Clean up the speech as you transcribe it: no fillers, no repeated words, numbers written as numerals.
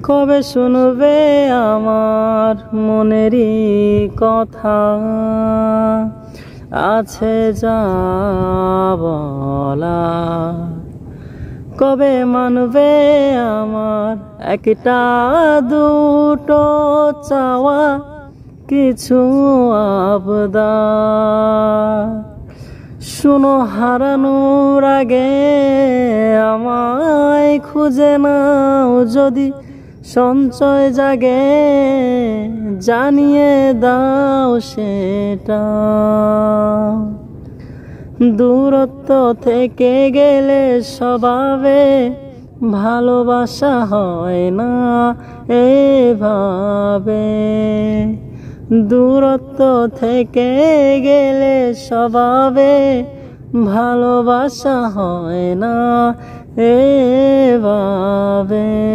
কবে শুনবে আমার মনেরই কথা, আছে যা বলা। কবে মানবে আমার একটা দুটো চাওয়া, কিছু আবদার। শুনো, হারানোর আগে আমায় খুঁজে নাও যদি সঞ্চয় জাগে, জানিয়ে দাও সেটা। দূরত্ব থেকে গেলে স্বভাবে ভালোবাসা হয় না এভাবে। দূরত্ব থেকে গেলে স্বভাবে ভালোবাসা হয় না এভাবে।